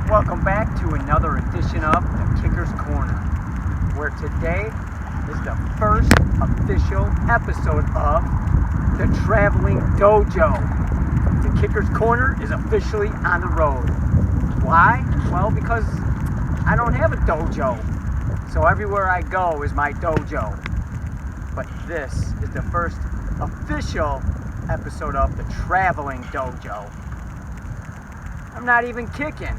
Welcome back to another edition of the Kicker's Corner, where today is the first official episode of the Traveling Dojo. The Kicker's Corner is officially on the road. Why? Well, because I don't have a dojo, so everywhere I go is my dojo. But this is the first official episode of the Traveling Dojo. I'm not even kicking.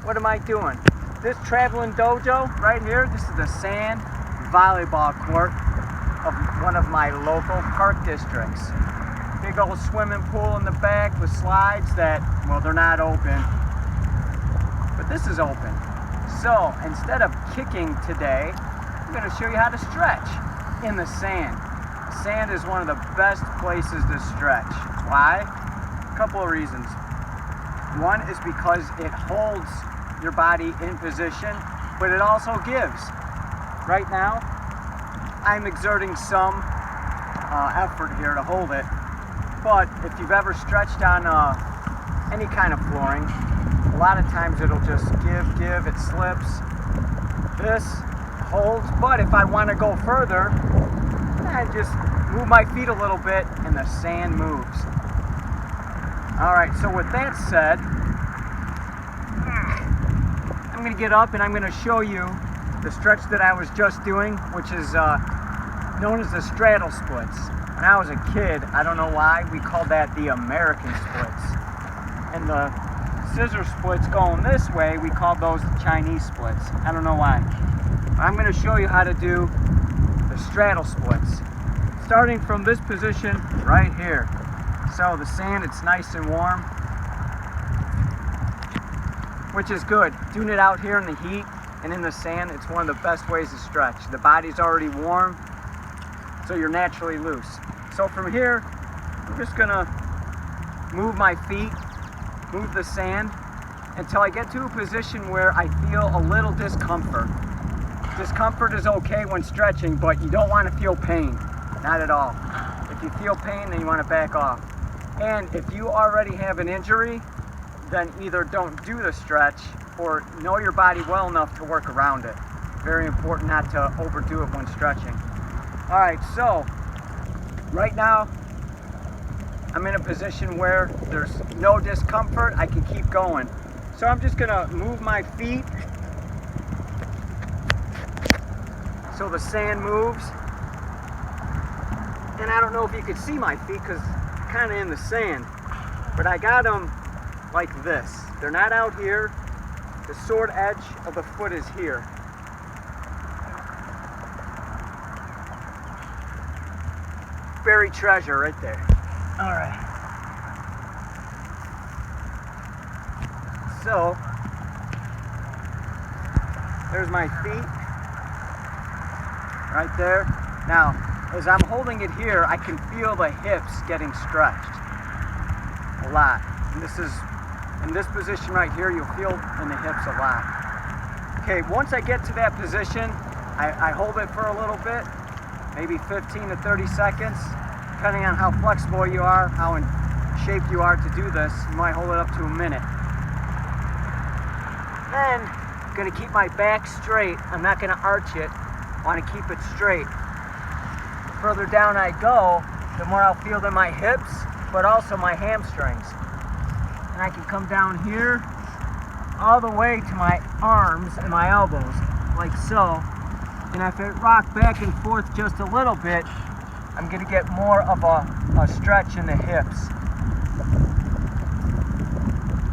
What am I doing? This Traveling Dojo right here, this is the sand volleyball court of one of my local park districts. Big old swimming pool in the back with slides that, well, they're not open, but this is open. So instead of kicking today, I'm going to show you how to stretch in the sand. Sand is one of the best places to stretch. Why? A couple of reasons. One is because it holds your body in position, but it also gives. Right now, I'm exerting some effort here to hold it, but if you've ever stretched on any kind of flooring, a lot of times it'll just give, it slips. This holds, but if I want to go further, I just move my feet a little bit and the sand moves. Alright, so with that said, I'm going to get up and I'm going to show you the stretch that I was just doing, which is known as the straddle splits. When I was a kid, I don't know why, we called that the American splits. And the scissor splits going this way, we called those the Chinese splits. I don't know why. I'm going to show you how to do the straddle splits. Starting from this position right here. So the sand, it's nice and warm, which is good. Doing it out here in the heat and in the sand, it's one of the best ways to stretch. The body's already warm, so you're naturally loose. So from here, I'm just gonna move my feet, move the sand, until I get to a position where I feel a little discomfort. Discomfort is okay when stretching, but you don't want to feel pain. Not at all. If you feel pain, then you want to back off. And if you already have an injury, then either don't do the stretch or know your body well enough to work around it. Very important not to overdo it when stretching. All right, so right now I'm in a position where there's no discomfort. I can keep going. So I'm just gonna move my feet so the sand moves. And I don't know if you can see my feet because I'm kind of in the sand, but I got them like this. They're not out here. The sword edge of the foot is here. Buried treasure right there. All right. So there's my feet right there. Now, as I'm holding it here, I can feel the hips getting stretched a lot. And this is, in this position right here, you'll feel in the hips a lot. Okay, once I get to that position, I hold it for a little bit, maybe 15 to 30 seconds, depending on how flexible you are, how in shape you are to do this. You might hold it up to a minute. Then, I'm gonna keep my back straight. I'm not gonna arch it. I wanna keep it straight. The further down I go, the more I'll feel in my hips, but also my hamstrings. And I can come down here all the way to my arms and my elbows, like so. And if I rock back and forth just a little bit, I'm gonna get more of a stretch in the hips,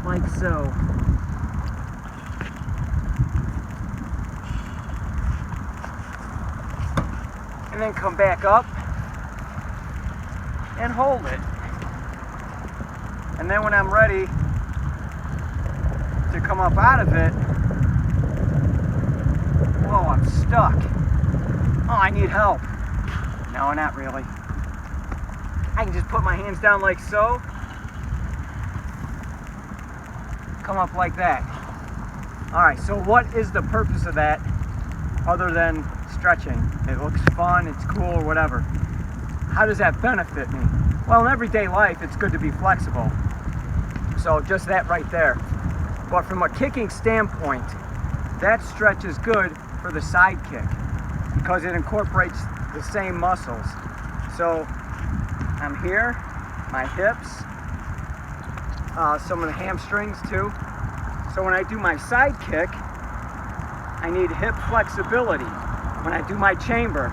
like so. And then come back up and hold it. And then when I'm ready to come up out of it, whoa, I'm stuck. Oh, I need help. No, not really. I can just put my hands down like so, come up like that. All right, so what is the purpose of that other than stretching? It looks fun, it's cool, or whatever. How does that benefit me? Well, in everyday life, it's good to be flexible. So just that right there. But from a kicking standpoint, that stretch is good for the side kick because it incorporates the same muscles. So I'm here, my hips, some of the hamstrings too. So when I do my side kick, I need hip flexibility. When I do my chamber,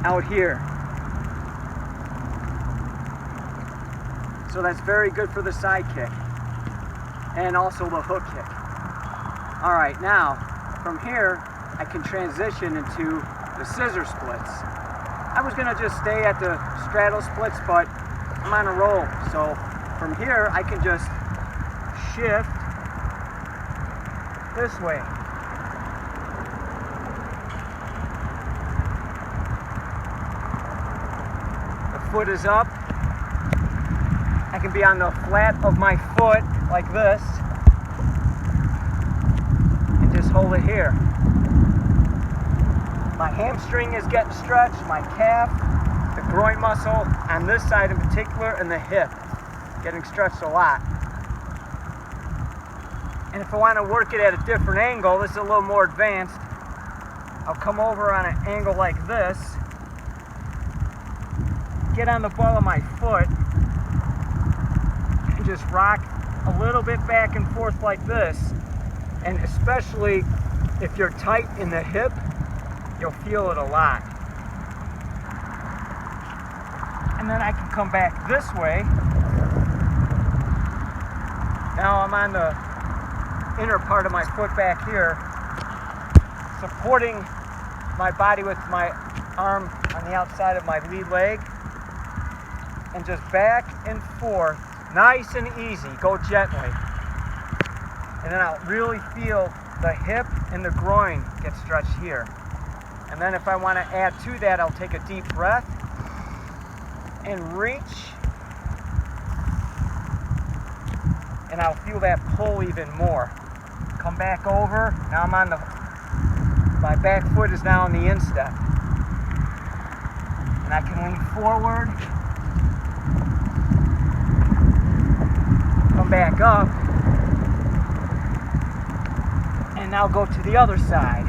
out here. So that's very good for the side kick and also the hook kick. All right, now from here I can transition into the scissor splits. I was gonna just stay at the straddle splits, but I'm on a roll. So from here I can just shift this way. Foot is up. I can be on the flat of my foot like this and just hold it here. My hamstring is getting stretched, my calf, the groin muscle on this side in particular, and the hip getting stretched a lot. And if I want to work it at a different angle, this is a little more advanced. I'll come over on an angle like this, get on the ball of my foot and just rock a little bit back and forth like this. And especially if you're tight in the hip, you'll feel it a lot. And then I can come back this way. Now I'm on the inner part of my foot back here, supporting my body with my arm on the outside of my lead leg. And just back and forth, nice and easy, go gently. And then I'll really feel the hip and the groin get stretched here. And then if I want to add to that, I'll take a deep breath and reach. And I'll feel that pull even more. Come back over, now I'm on my back foot is now on the instep. And I can lean forward, come back up, and now go to the other side.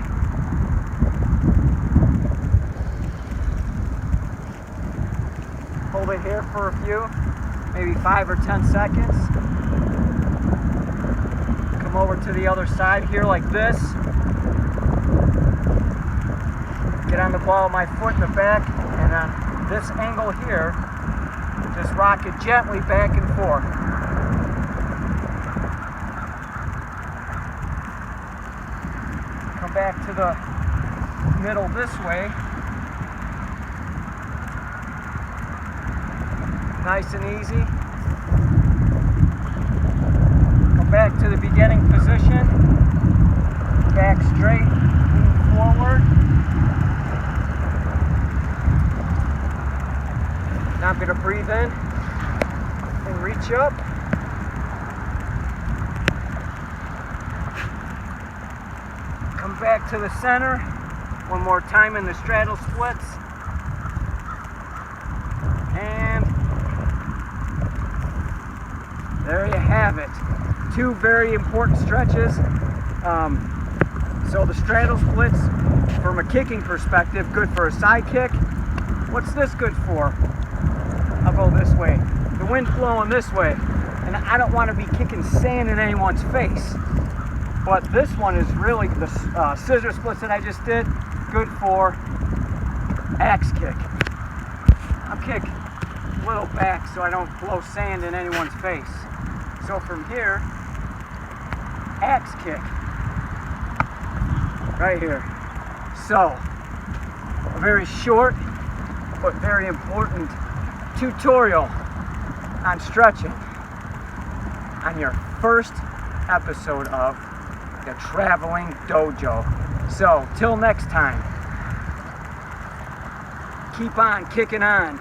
Hold it here for a few, maybe 5 or 10 seconds. Come over to the other side here like this. Get on the ball of my foot in the back, and on this angle here, just rock it gently back and forth. Come back to the middle this way. Nice and easy. Come back to the beginning position. Back straight, lean forward. Now I'm going to breathe in and reach up. Come back to the center. One more time in the straddle splits. And there you have it. 2 very important stretches. So the straddle splits, from a kicking perspective, good for a side kick. What's this good for? I'll go this way. The wind's blowing this way, and I don't want to be kicking sand in anyone's face. But this one is really, the scissor splits that I just did, good for axe kick. I'll kick a little back so I don't blow sand in anyone's face. So from here, axe kick, right here. So, a very short but very important tutorial on stretching on your first episode of the Traveling Dojo. So, till next time, keep on kicking on.